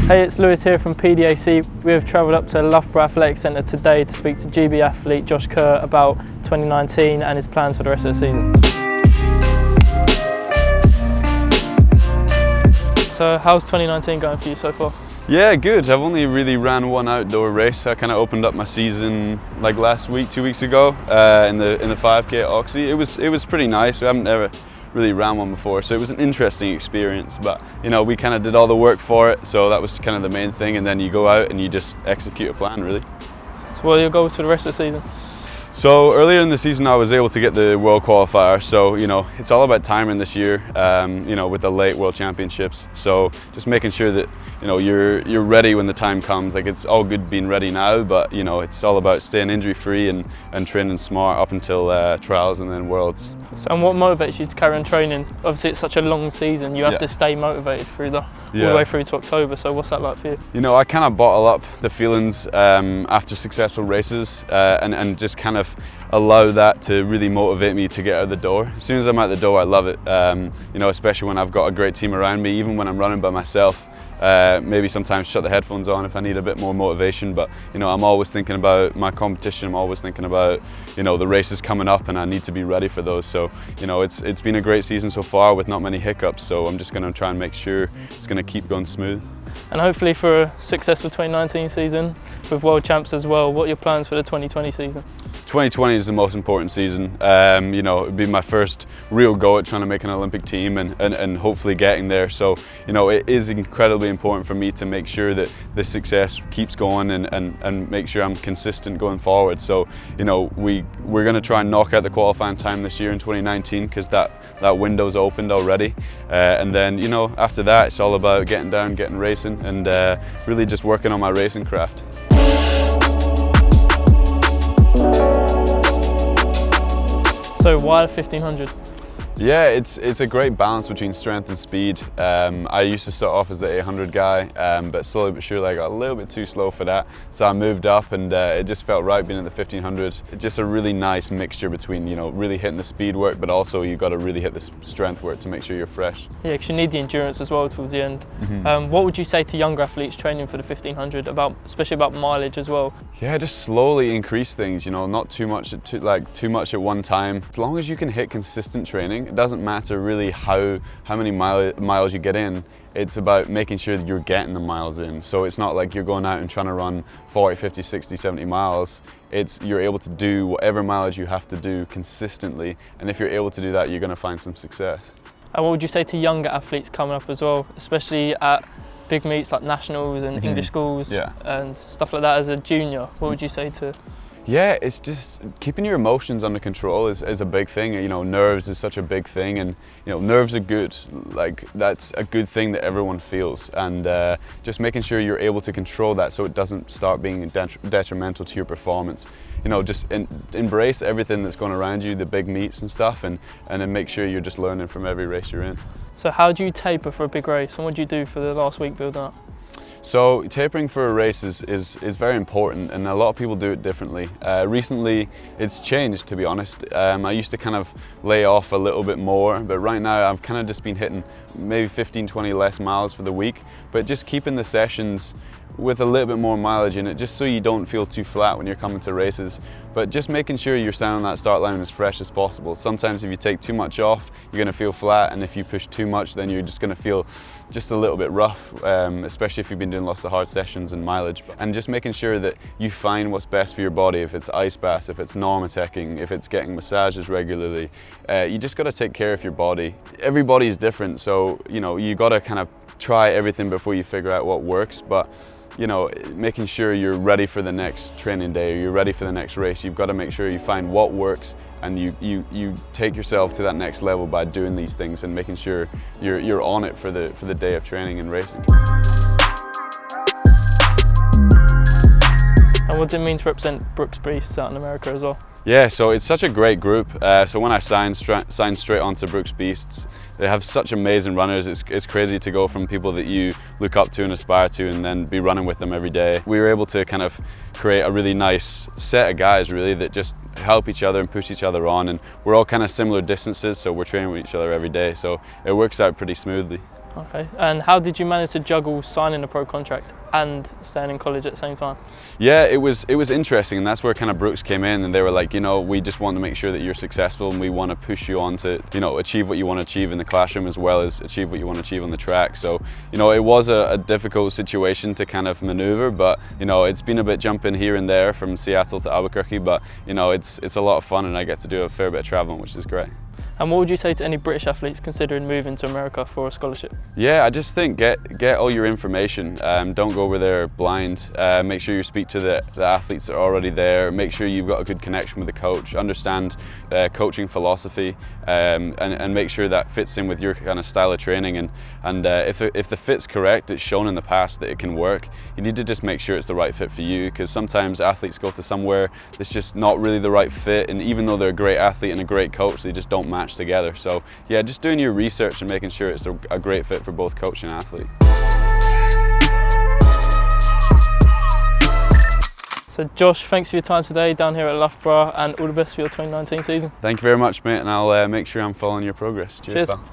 Hey, it's Lewis here from PDAC. We have travelled up to Loughborough Athletic Centre today to speak to GB athlete Josh Kerr about 2019 and his plans for the rest of the season. So how's 2019 going for you so far? Yeah, good. I've only really ran one outdoor race. I kind of opened up my season like last week, 2 weeks ago, in the 5K at Oxy. It was pretty nice. We haven't ever really ran one before, so it was an interesting experience. But you know, we kind of did all the work for it, so that was kind of the main thing. And then you go out and you just execute a plan, really. So what are your goals for the rest of the season? So earlier in the season I was able to get the World Qualifier, so you know it's all about timing this year, you know, with the late World Championships. So just making sure that you know you're ready when the time comes. Like, it's all good being ready now, but you know it's all about staying injury free and training smart up until trials and then Worlds. So, and what motivates you to carry on training? Obviously it's such a long season, you have to stay motivated through all the way through to October, so what's that like for you? You know, I kind of bottle up the feelings after successful races and just kind of allow that to really motivate me to get out the door. As soon as I'm out the door, I love it, you know, especially when I've got a great team around me, even when I'm running by myself. Maybe sometimes shut the headphones on if I need a bit more motivation, but you know, I'm always thinking about my competition. I'm always thinking about, you know, the races coming up, and I need to be ready for those. So you know, it's been a great season so far with not many hiccups, so I'm just going to try and make sure it's going to keep going smooth. And hopefully for a successful 2019 season with World Champs as well, what are your plans for the 2020 season? 2020 is the most important season. You know, it'd be my first real go at trying to make an Olympic team and hopefully getting there. So, you know, it is incredibly important for me to make sure that the success keeps going and make sure I'm consistent going forward. So, you know, we're going to try and knock out the qualifying time this year in 2019 because that window's opened already. And then, you know, after that, it's all about getting down, getting racing, and really just working on my racing craft. So why the 1500? Yeah, it's a great balance between strength and speed. I used to start off as the 800 guy, but slowly but surely I got a little bit too slow for that. So I moved up, and it just felt right being at the 1500. It's just a really nice mixture between, you know, really hitting the speed work, but also you got to really hit the strength work to make sure you're fresh. Yeah, because you need the endurance as well towards the end. What would you say to younger athletes training for the 1500 especially about mileage as well? Yeah, just slowly increase things. You know, not too much at one time. As long as you can hit consistent training, it doesn't matter really how many miles you get in. It's about making sure that you're getting the miles in. So it's not like you're going out and trying to run 40, 50, 60, 70 miles. It's you're able to do whatever mileage you have to do consistently. And if you're able to do that, you're going to find some success. And what would you say to younger athletes coming up as well, especially at big meets like nationals and English schools and stuff like that as a junior? What would you say to? Yeah, it's just keeping your emotions under control is a big thing. You know, nerves is such a big thing, and you know, nerves are good. Like, that's a good thing that everyone feels, and just making sure you're able to control that so it doesn't start being detrimental to your performance. You know, just embrace everything that's going around you, the big meets and stuff, and then make sure you're just learning from every race you're in. So how do you taper for a big race, and what do you do for the last week building up? So tapering for a race is very important, and a lot of people do it differently. Recently it's changed, to be honest. I used to kind of lay off a little bit more, but right now I've kind of just been hitting maybe 15-20 less miles for the week, but just keeping the sessions with a little bit more mileage in it, just so you don't feel too flat when you're coming to races. But just making sure you're standing on that start line as fresh as possible. Sometimes if you take too much off, you're going to feel flat, and if you push too much, then you're just going to feel just a little bit rough, especially if you've been doing lots of hard sessions and mileage. And just making sure that you find what's best for your body. If it's ice baths, if it's normateching, if it's getting massages regularly, you just got to take care of your body. Everybody is different, so you know, you got to kind of try everything before you figure out what works. But you know, making sure you're ready for the next training day, or you're ready for the next race, you've got to make sure you find what works, and you take yourself to that next level by doing these things and making sure you're on it for the day of training and racing. And what does it mean to represent Brooks Beasts out in America as well? Yeah, so it's such a great group. So when I signed straight onto Brooks Beasts, they have such amazing runners. It's crazy to go from people that you look up to and aspire to and then be running with them every day. We were able to kind of create a really nice set of guys really that just help each other and push each other on, and we're all kind of similar distances, so we're training with each other every day, so it works out pretty smoothly. Okay, and how did you manage to juggle signing a pro contract and staying in college at the same time? Yeah, it was interesting, and that's where kind of Brooks came in, and they were like, you know, we just want to make sure that you're successful, and we want to push you on to, you know, achieve what you want to achieve in the classroom as well as achieve what you want to achieve on the track. So, you know, it was a difficult situation to kind of maneuver, but you know, it's been a bit jumping here and there from Seattle to Albuquerque, but you know, it's a lot of fun, and I get to do a fair bit of traveling, which is great. And what would you say to any British athletes considering moving to America for a scholarship? Yeah, I just think get all your information. Don't go over there blind. Make sure you speak to the athletes that are already there. Make sure you've got a good connection with the coach. Understand coaching philosophy, and make sure that fits in with your kind of style of training. And if the fit's correct, it's shown in the past that it can work. You need to just make sure it's the right fit for you, because sometimes athletes go to somewhere that's just not really the right fit, and even though they're a great athlete and a great coach, they just don't match together. So yeah, just doing your research and making sure it's a great fit for both coach and athlete. So Josh, thanks for your time today down here at Loughborough, and all the best for your 2019 season. Thank you very much, mate, and I'll make sure I'm following your progress. Cheers. Pal.